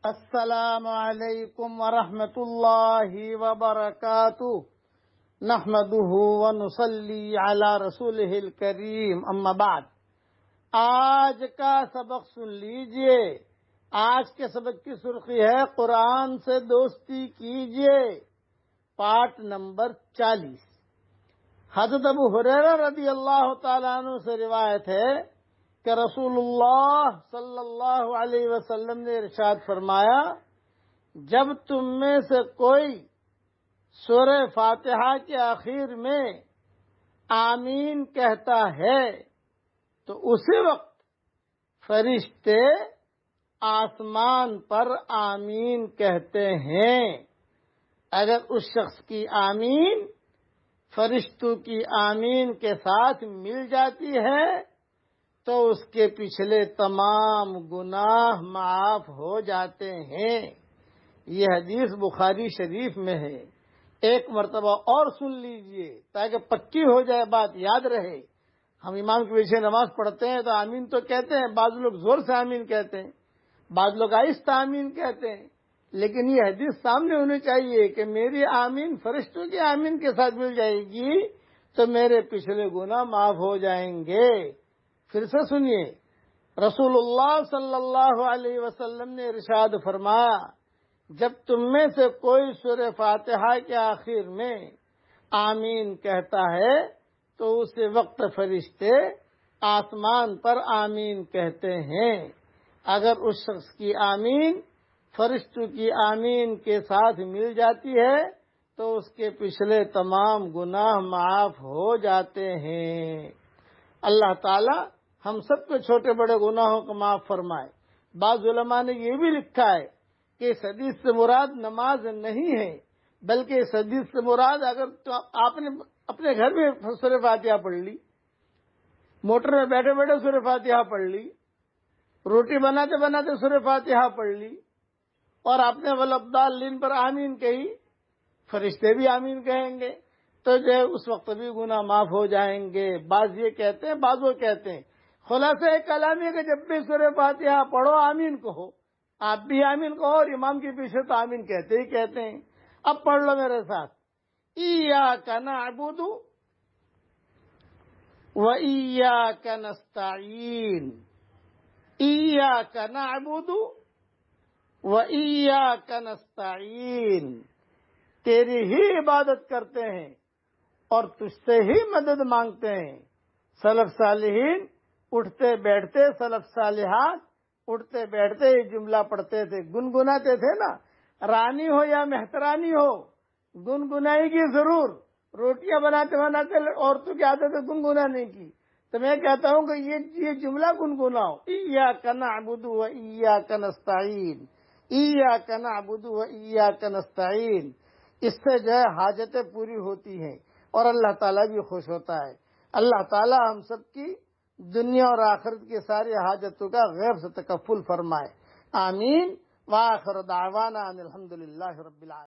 السلام علیکم ورحمۃ اللہ وبرکاتہ نحمده ونصلی علی رسولہ الکریم اما بعد۔ آج کا سبق سن لیجئے۔ آج کے سبق کی سرخی ہے قرآن سے دوستی کیجئے، پارٹ نمبر 40۔ حضرت ابو ہریرہ رضی اللہ تعالیٰ عنہ سے روایت ہے کہ رسول اللہ صلی اللہ علیہ وسلم نے ارشاد فرمایا، جب تم میں سے کوئی سورہ فاتحہ کے آخر میں آمین کہتا ہے تو اسی وقت فرشتے آسمان پر آمین کہتے ہیں۔ اگر اس شخص کی آمین فرشتوں کی آمین کے ساتھ مل جاتی ہے تو اس کے پچھلے تمام گناہ معاف ہو جاتے ہیں۔ یہ حدیث بخاری شریف میں ہے۔ ایک مرتبہ اور سن لیجئے تاکہ پکی ہو جائے، بات یاد رہے۔ ہم امام کے پیچھے نماز پڑھتے ہیں تو آمین تو کہتے ہیں، بعض لوگ زور سے آمین کہتے ہیں، بعض لوگ آہستہ آمین کہتے ہیں، لیکن یہ حدیث سامنے ہونی چاہیے کہ میری آمین فرشتوں کی آمین کے ساتھ مل جائے گی تو میرے پچھلے گناہ معاف ہو جائیں گے۔ پھر سے سنیے، رسول اللہ صلی اللہ علیہ وسلم نے ارشاد فرمایا، جب تم میں سے کوئی سورہ فاتحہ کے آخر میں آمین کہتا ہے تو اسی وقت فرشتے آسمان پر آمین کہتے ہیں۔ اگر اس شخص کی آمین فرشتوں کی آمین کے ساتھ مل جاتی ہے تو اس کے پچھلے تمام گناہ معاف ہو جاتے ہیں۔ اللہ تعالی ہم سب کے چھوٹے بڑے گناہوں کو معاف فرمائے۔ بعض علماء نے یہ بھی لکھا ہے کہ اس حدیث سے مراد نماز نہیں ہے، بلکہ اس حدیث سے مراد اگر تو آپ نے اپنے گھر میں سورہ فاتحہ پڑھ لی، موٹر میں بیٹھے بیٹھے سورہ فاتحہ پڑھ لی، روٹی بناتے بناتے سورہ فاتحہ پڑھ لی اور آپ نے والضالین پر آمین کہی، فرشتے بھی آمین کہیں گے تو جو ہے اس وقت بھی گناہ معاف ہو جائیں گے۔ بعض یہ کہتے ہیں، بعض وہ کہتے ہیں۔ خلاصہ کلام ہے کہ جب بھی سورہ فاتحہ پڑھو آمین کہو، آپ بھی آمین کہو اور امام کے پیچھے تو آمین کہتے ہی کہتے ہیں۔ اب پڑھ لو میرے ساتھ، ایاک نعبد و ایاک نستعین، ایاک نعبد و ایاک نستعین، تیری ہی عبادت کرتے ہیں اور تجھ سے ہی مدد مانگتے ہیں۔ سلف صالحین اٹھتے بیٹھتے، سلف صالحات اٹھتے بیٹھتے یہ جملہ پڑھتے تھے، گنگناتے تھے نا، رانی ہو یا مہترانی ہو گنگنائی کی ضرور۔ روٹیاں بناتے بناتے عورتوں کی عادت ہے گنگنانے کی، تو میں کہتا ہوں کہ یہ جملہ گنگناؤ، ایاک نعبد و ایاک نستعین، ایاک نعبد و ایاک نستعین۔ اس سے جو ہے حاجتیں پوری ہوتی ہیں اور اللہ تعالیٰ بھی خوش ہوتا ہے۔ اللہ تعالیٰ ہم سب کی دنیا اور آخرت کی ساری حاجتوں کا غیب سے تکفل فرمائے، آمین۔ وآخر دعوانا ان الحمدللہ رب العالمین۔